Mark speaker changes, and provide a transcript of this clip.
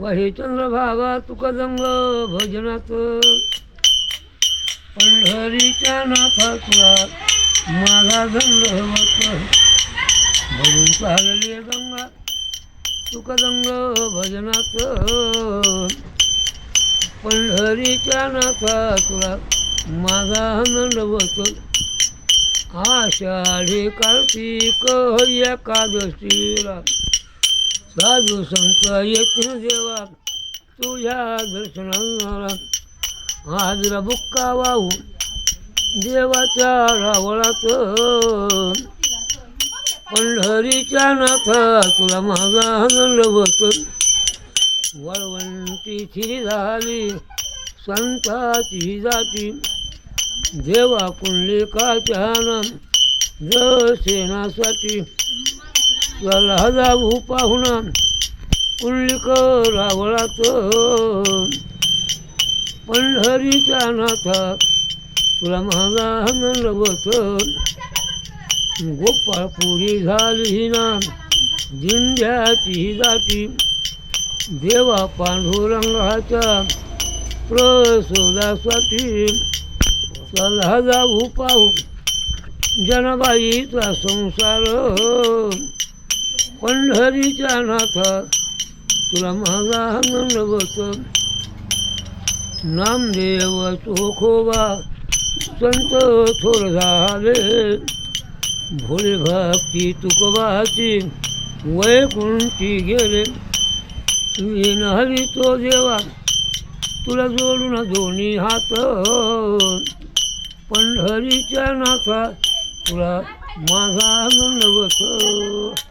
Speaker 1: वाहे चंद्रभागा तुका जंग भजनात पंढरीच्या नाथा तुला माझा दंडवत भरून चालली गंगा तुका जंग भजनात पंढरीच्या नाथा तुला माझा दंडवत आषाढी कार्तिक एकादशीला साधू संत येतील देवा तुझ्या दर्शनाला आजला बुक्का वाहू देवाच्या रावळात पंढरीच्या नाथा तुला माझा दंडवत वळवंतीची झाली संताची जाती देवा पुंडलिकाच्या दर्शनासाठी तुला जाऊ पाहुणा पुंडलिक रावळात पंढरीच्या नाथा तुला माझा दंडवत गोपाळपुरी झाली ना दिंड्याची दाटी देवा पांडुरंगाच्या प्रसोदासाठी चला जाऊ पाहू जनाबाईचा संसार पंढरीच्या नाथा तुला माझा दंडवत नामदेव चोखोबा संत थोर झाले भोले भक्ती तुकोबाची वैकुंठी गेले विनहरी तो देवा तुला जोडून दोन्ही हात पंढरीच्या नाथा तुला माझा दंडवत